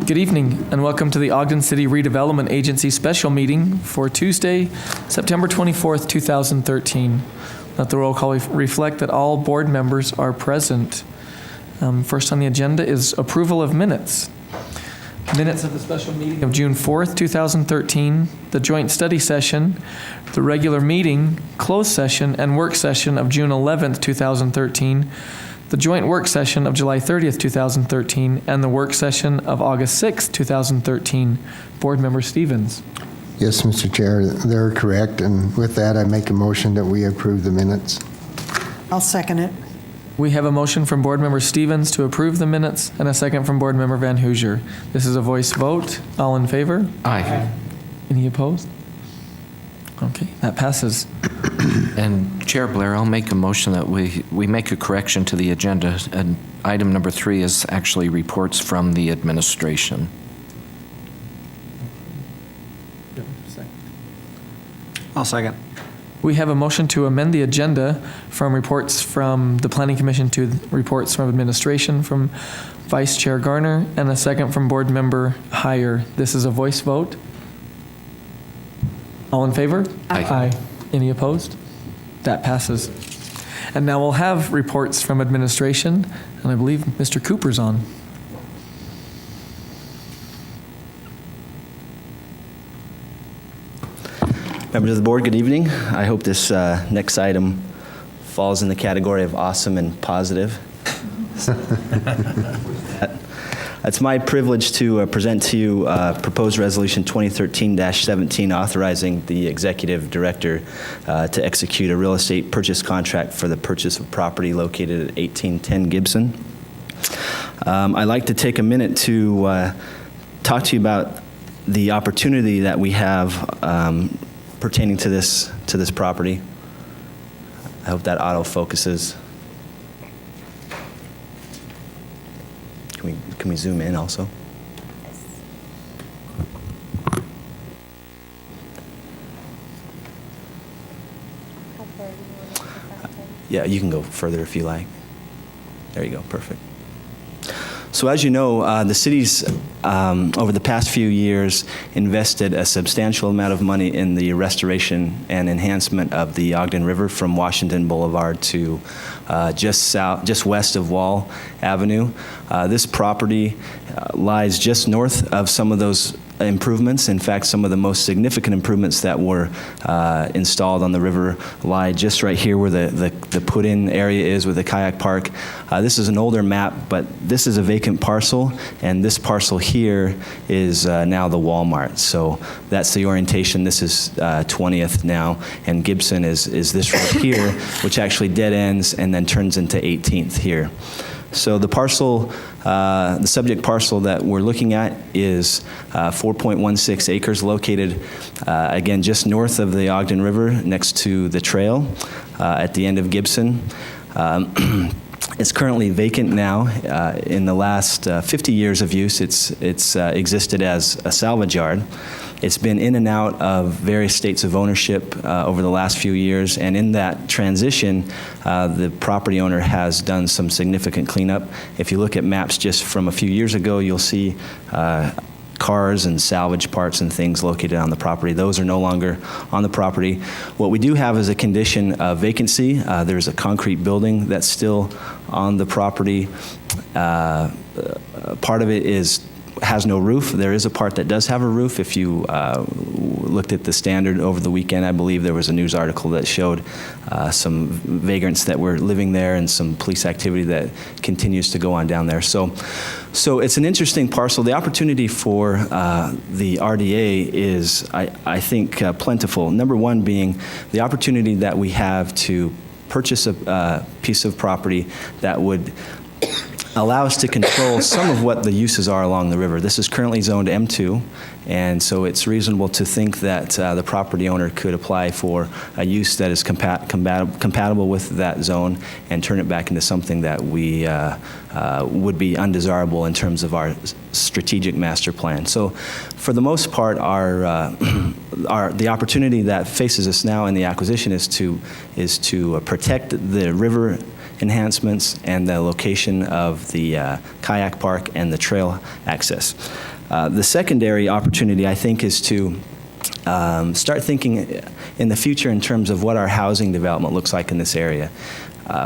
Good evening, and welcome to the Ogden City Redevelopment Agency special meeting for Tuesday, September 24th, 2013. Let the roll call reflect that all board members are present. First on the agenda is approval of minutes. Minutes of the special meeting of June 4th, 2013, the joint study session, the regular meeting, closed session, and work session of June 11th, 2013, the joint work session of July 30th, 2013, and the work session of August 6th, 2013. Board Member Stevens. Yes, Mr. Chair, they're correct. And with that, I make a motion that we approve the minutes. I'll second it. We have a motion from Board Member Stevens to approve the minutes and a second from Board Member Van Hoosier. This is a voice vote. All in favor? Aye. Any opposed? Okay, that passes. And Chair Blair, I'll make a motion that we make a correction to the agenda. And item number 3 is actually reports from the administration. I'll second. We have a motion to amend the agenda from reports from the Planning Commission to reports from administration from Vice Chair Garner and a second from Board Member Heyer. This is a voice vote. All in favor? Aye. Any opposed? That passes. And now we'll have reports from administration, and I believe Mr. Cooper's on. Members of the board, good evening. I hope this next item falls in the category of awesome and positive. It's my privilege to present to you proposed resolution 2013-17 authorizing the executive director to execute a real estate purchase contract for the purchase of property located at 1810 Gibson. I'd like to take a minute to talk to you about the opportunity that we have pertaining to this property. I hope that auto focuses. Can we zoom in also? Yeah, you can go further if you like. There you go, perfect. So as you know, the city's, over the past few years, invested a substantial amount of money in the restoration and enhancement of the Ogden River from Washington Boulevard to just west of Wall Avenue. This property lies just north of some of those improvements. In fact, some of the most significant improvements that were installed on the river lie just right here where the put-in area is with the kayak park. This is an older map, but this is a vacant parcel, and this parcel here is now the Walmart. So that's the orientation. This is 20th now, and Gibson is this road here, which actually dead ends and then turns into 18th here. So the parcel, the subject parcel that we're looking at is 4.16 acres located, again, just north of the Ogden River next to the trail at the end of Gibson. It's currently vacant now. In the last 50 years of use, it's existed as a salvage yard. It's been in and out of various states of ownership over the last few years, and in that transition, the property owner has done some significant cleanup. If you look at maps just from a few years ago, you'll see cars and salvage parts and things located on the property. Those are no longer on the property. What we do have is a condition of vacancy. There's a concrete building that's still on the property. Part of it has no roof. There is a part that does have a roof. If you looked at the Standard over the weekend, I believe there was a news article that showed some vagrants that were living there and some police activity that continues to go on down there. So it's an interesting parcel. The opportunity for the RDA is, I think, plentiful. Number one being the opportunity that we have to purchase a piece of property that would allow us to control some of what the uses are along the river. This is currently zoned M2, and so it's reasonable to think that the property owner could apply for a use that is compatible with that zone and turn it back into something that we would be undesirable in terms of our strategic master plan. So for the most part, the opportunity that faces us now in the acquisition is to protect the river enhancements and the location of the kayak park and the trail access. The secondary opportunity, I think, is to start thinking in the future in terms of what our housing development looks like in this area.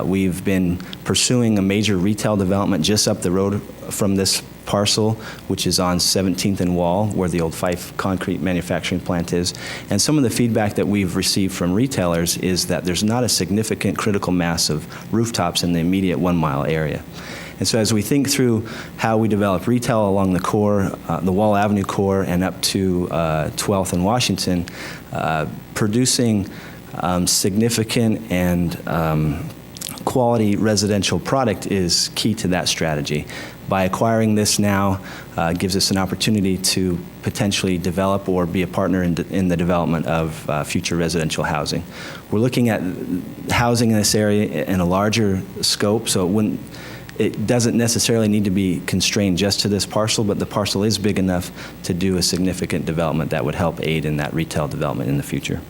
We've been pursuing a major retail development just up the road from this parcel, which is on 17th and Wall, where the old Fife concrete manufacturing plant is. And some of the feedback that we've received from retailers is that there's not a significant critical mass of rooftops in the immediate 1 mile area. And so as we think through how we develop retail along the core, the Wall Avenue core, and up to 12th and Washington, producing significant and quality residential product is key to that strategy. By acquiring this now gives us an opportunity to potentially develop or be a partner in the development of future residential housing. We're looking at housing in this area in a larger scope, so it doesn't necessarily need to be constrained just to this parcel, but the parcel is big enough to do a significant development that would help aid in that retail development in the future.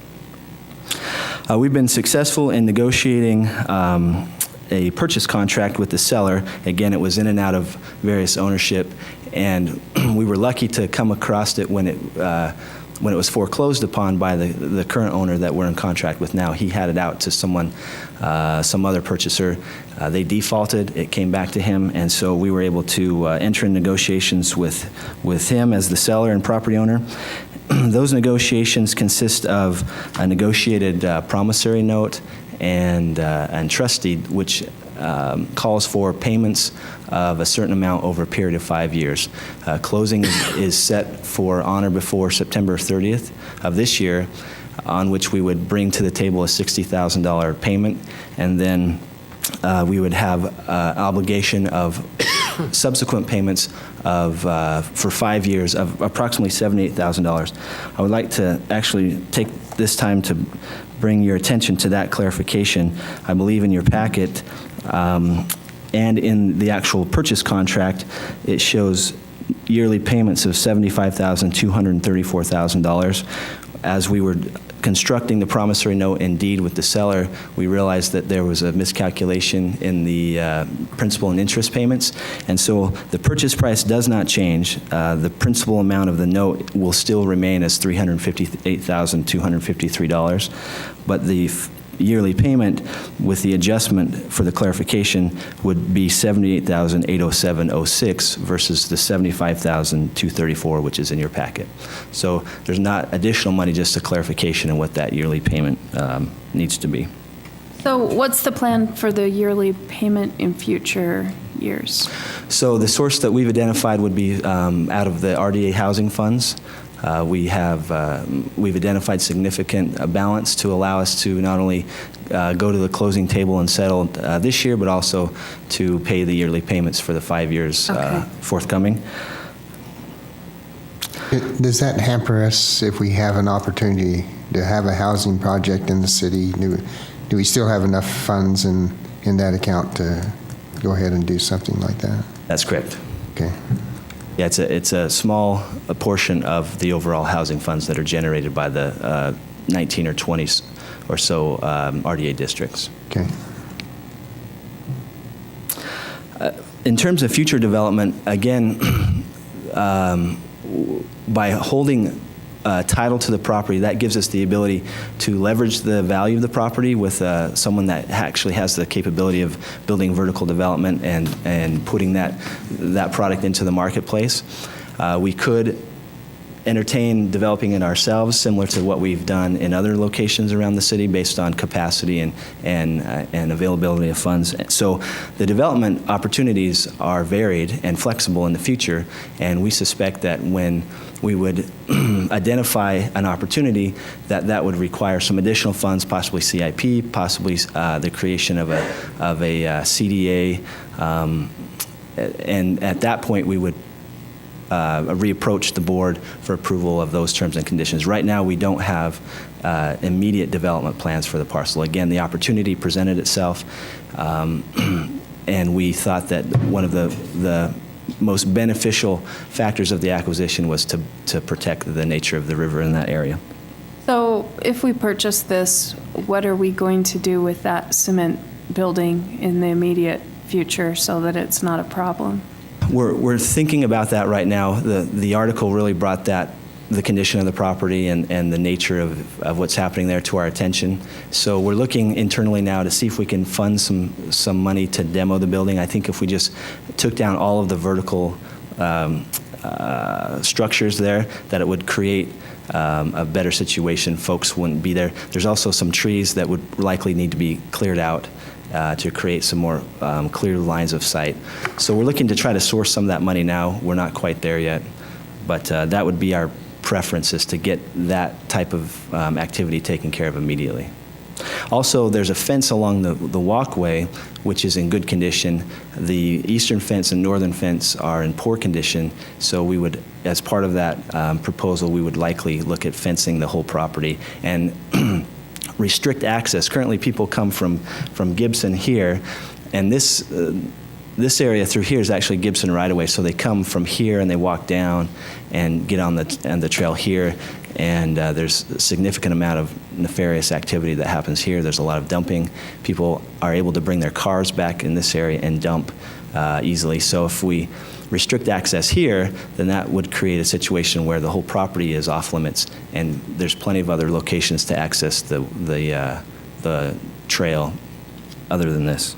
We've been successful in negotiating a purchase contract with the seller. Again, it was in and out of various ownership, and we were lucky to come across it when it was foreclosed upon by the current owner that we're in contract with now. He had it out to someone, some other purchaser. They defaulted. It came back to him, and so we were able to enter in negotiations with him as the seller and property owner. Those negotiations consist of a negotiated promissory note and trust deed, which calls for payments of a certain amount over a period of 5 years. Closing is set for on or before September 30th of this year, on which we would bring to the table a $60,000 payment, and then we would have obligation of subsequent payments of for 5 years of approximately $78,000. I would like to actually take this time to bring your attention to that clarification. I believe in your packet and in the actual purchase contract, it shows yearly payments of $75,234,000. As we were constructing the promissory note and deed with the seller, we realized that there was a miscalculation in the principal and interest payments, and so the purchase price does not change. The principal amount of the note will still remain as $358,253, but the yearly payment with the adjustment for the clarification would be $78,807.06 versus the $75,234, which is in your packet. So there's not additional money, just a clarification in what that yearly payment needs to be. So what's the plan for the yearly payment in future years? So the source that we've identified would be out of the RDA housing funds. We've identified significant balance to allow us to not only go to the closing table and settle this year, but also to pay the yearly payments for the 5 years forthcoming. Does that hamper us if we have an opportunity to have a housing project in the city? Do we still have enough funds in that account to go ahead and do something like that? That's correct. Okay. Yeah, it's a small portion of the overall housing funds that are generated by the 19 or 20 or so RDA districts. Okay. In terms of future development, again, by holding title to the property, that gives us the ability to leverage the value of the property with someone that actually has the capability of building vertical development and putting that product into the marketplace. We could entertain developing it ourselves, similar to what we've done in other locations around the city based on capacity and availability of funds. So the development opportunities are varied and flexible in the future, and we suspect that when we would identify an opportunity that would require some additional funds, possibly CIP, possibly the creation of a CDA, and at that point we would reapproach the board for approval of those terms and conditions. Right now, we don't have immediate development plans for the parcel. Again, the opportunity presented itself, and we thought that one of the most beneficial factors of the acquisition was to protect the nature of the river in that area. So if we purchase this, what are we going to do with that cement building in the immediate future so that it's not a problem? We're thinking about that right now. The article really brought the condition of the property and the nature of what's happening there to our attention. So we're looking internally now to see if we can fund some money to demo the building. I think if we just took down all of the vertical structures there, that it would create a better situation. Folks wouldn't be there. There's also some trees that would likely need to be cleared out to create some more clear lines of sight. So we're looking to try to source some of that money now. We're not quite there yet, but that would be our preference, is to get that type of activity taken care of immediately. Also, there's a fence along the walkway, which is in good condition. The eastern fence and northern fence are in poor condition, so we would, as part of that proposal, we would likely look at fencing the whole property and restrict access. Currently, people come from Gibson here, and this area through here is actually Gibson right-of-way, so they come from here and they walk down and get on the trail here, and there's a significant amount of nefarious activity that happens here. There's a lot of dumping. People are able to bring their cars back in this area and dump easily. So if we restrict access here, then that would create a situation where the whole property is off limits, and there's plenty of other locations to access the trail other than this.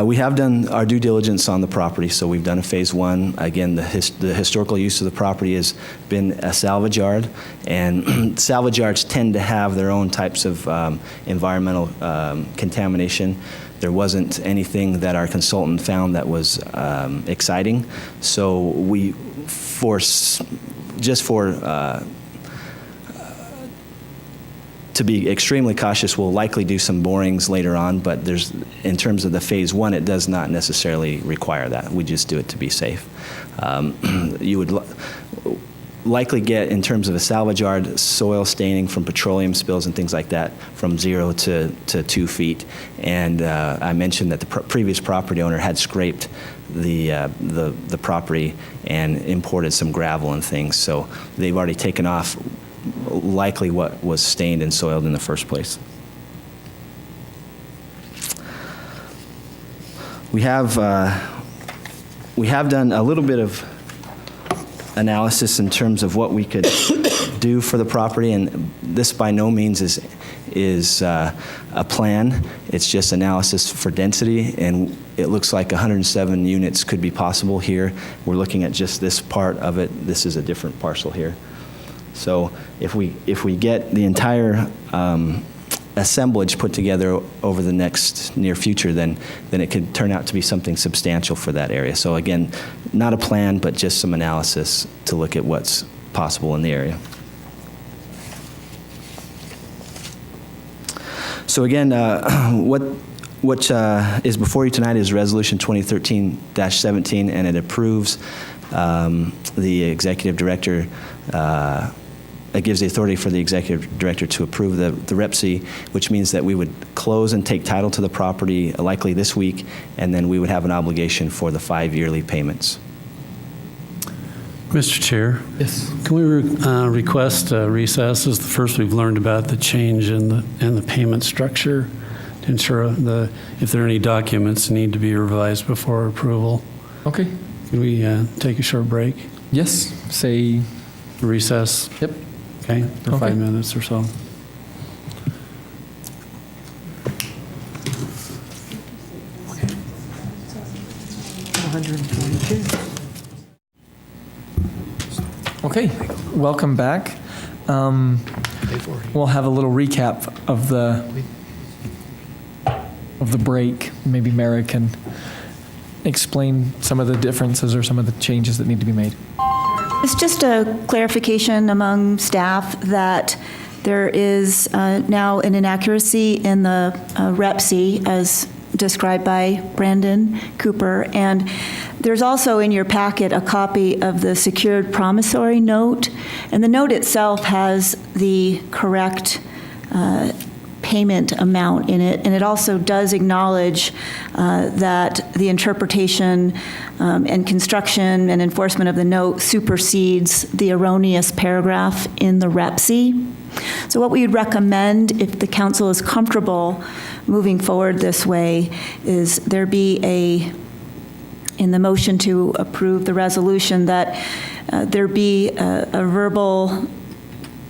We have done our due diligence on the property, so we've done a phase one. Again, the historical use of the property has been a salvage yard, and salvage yards tend to have their own types of environmental contamination. There wasn't anything that our consultant found that was exciting, so we to be extremely cautious, we'll likely do some borings later on, but in terms of the phase one, it does not necessarily require that. We just do it to be safe. You would likely get, in terms of a salvage yard, soil staining from petroleum spills and things like that from 0 to 2 feet. And I mentioned that the previous property owner had scraped the property and imported some gravel and things, so they've already taken off likely what was stained and soiled in the first place. We have done a little bit of analysis in terms of what we could do for the property, and this by no means is a plan. It's just analysis for density, and it looks like 107 units could be possible here. We're looking at just this part of it. This is a different parcel here. So if we get the entire assemblage put together over the next near future, then it could turn out to be something substantial for that area. So again, not a plan, but just some analysis to look at what's possible in the area. So again, what is before you tonight is Resolution 2013-17, and it approves the executive director. It gives the authority for the executive director to approve the REPC, which means that we would close and take title to the property likely this week, and then we would have an obligation for the 5 yearly payments. Mr. Chair? Yes. Can we request a recess? This is the first we've learned about the change in the payment structure to ensure if there are any documents that need to be revised before approval. Okay. Can we take a short break? Yes. Say. Recess? Yep. Okay, for Okay. 5 minutes or so. Okay. Welcome back. We'll have a little recap of the break. Maybe Mara can explain some of the differences or some of the changes that need to be made. It's just a clarification among staff that there is now an inaccuracy in the REPC as described by Brandon Cooper. And there's also in your packet a copy of the secured promissory note. And the note itself has the correct payment amount in it, and it also does acknowledge that the interpretation and construction and enforcement of the note supersedes the erroneous paragraph in the REPC. So what we would recommend, if the council is comfortable moving forward this way, is there be in the motion to approve the resolution, that there be a verbal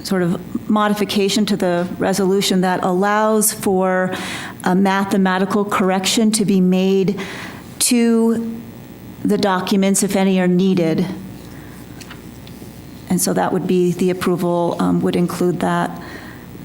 sort of modification to the resolution that allows for a mathematical correction to be made to the documents, if any are needed. And so that would be, the approval would include that.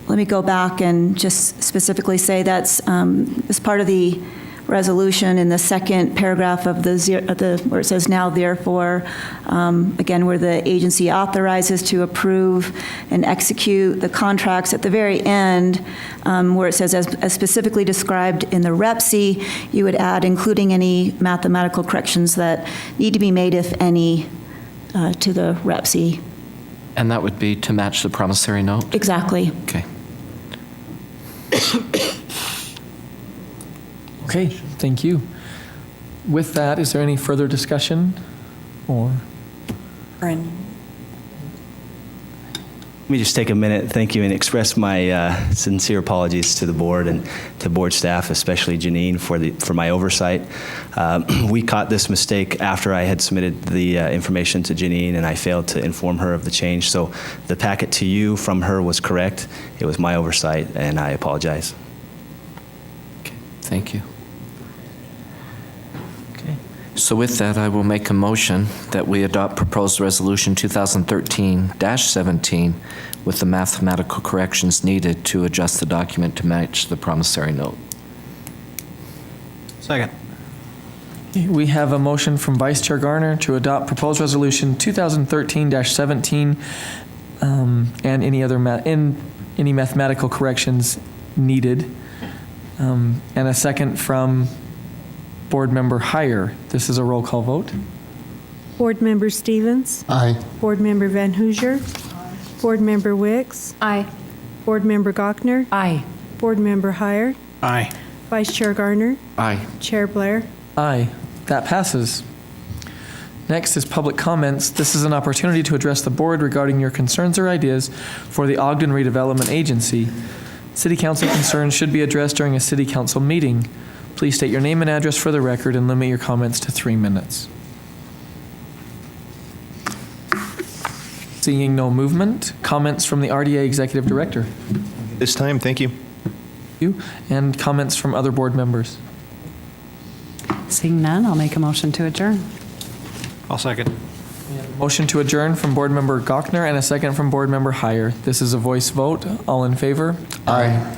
Let me go back and just specifically say that's as part of the resolution in the second paragraph of where it says now therefore, again, where the agency authorizes to approve and execute the contracts at the very end, where it says as specifically described in the REPC, you would add including any mathematical corrections that need to be made, if any, to the REPC. And that would be to match the promissory note? Exactly. Okay. Okay, thank you. With that, is there any further discussion? Or Brandon. Let me just take a minute, thank you, and express my sincere apologies to the board and to board staff, especially Janine, for my oversight. We caught this mistake after I had submitted the information to Janine, and I failed to inform her of the change. So the packet to you from her was correct. It was my oversight, and I apologize. Okay, thank you. okay. So with that, I will make a motion that we adopt proposed resolution 2013-17 with the mathematical corrections needed to adjust the document to match the promissory note. Second. We have a motion from Vice Chair Garner to adopt proposed resolution 2013-17 and any other any mathematical corrections needed, and a second from Board Member Heyer. This is a roll call vote. Board Member Stevens. Aye. Board Member Van Hoosier. Board Member Wicks. Aye. Board Member Gochner. Aye. Board Member Heyer. Aye. Vice Chair Garner. Aye. Chair Blair. Aye. That passes. Next is public comments. This is an opportunity to address the board regarding your concerns or ideas for the Ogden Redevelopment Agency. City Council concerns should be addressed during a City Council meeting. Please state your name and address for the record and limit your comments to 3 minutes. Seeing no movement, comments from the RDA Executive Director. This time, thank you. You, and comments from other board members. Seeing none, I'll make a motion to adjourn. I'll second. Motion to adjourn from Board Member Gochner and a second from Board Member Heyer. This is a voice vote. All in favor? Aye.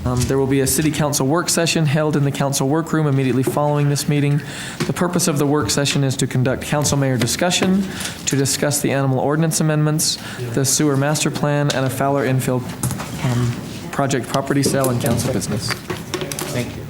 There will be a City Council work session held in the council workroom immediately following this meeting. The purpose of the work session is to conduct council mayor discussion, to discuss the animal ordinance amendments, the sewer master plan, and a Fowler infill project property sale and council business. Thank you.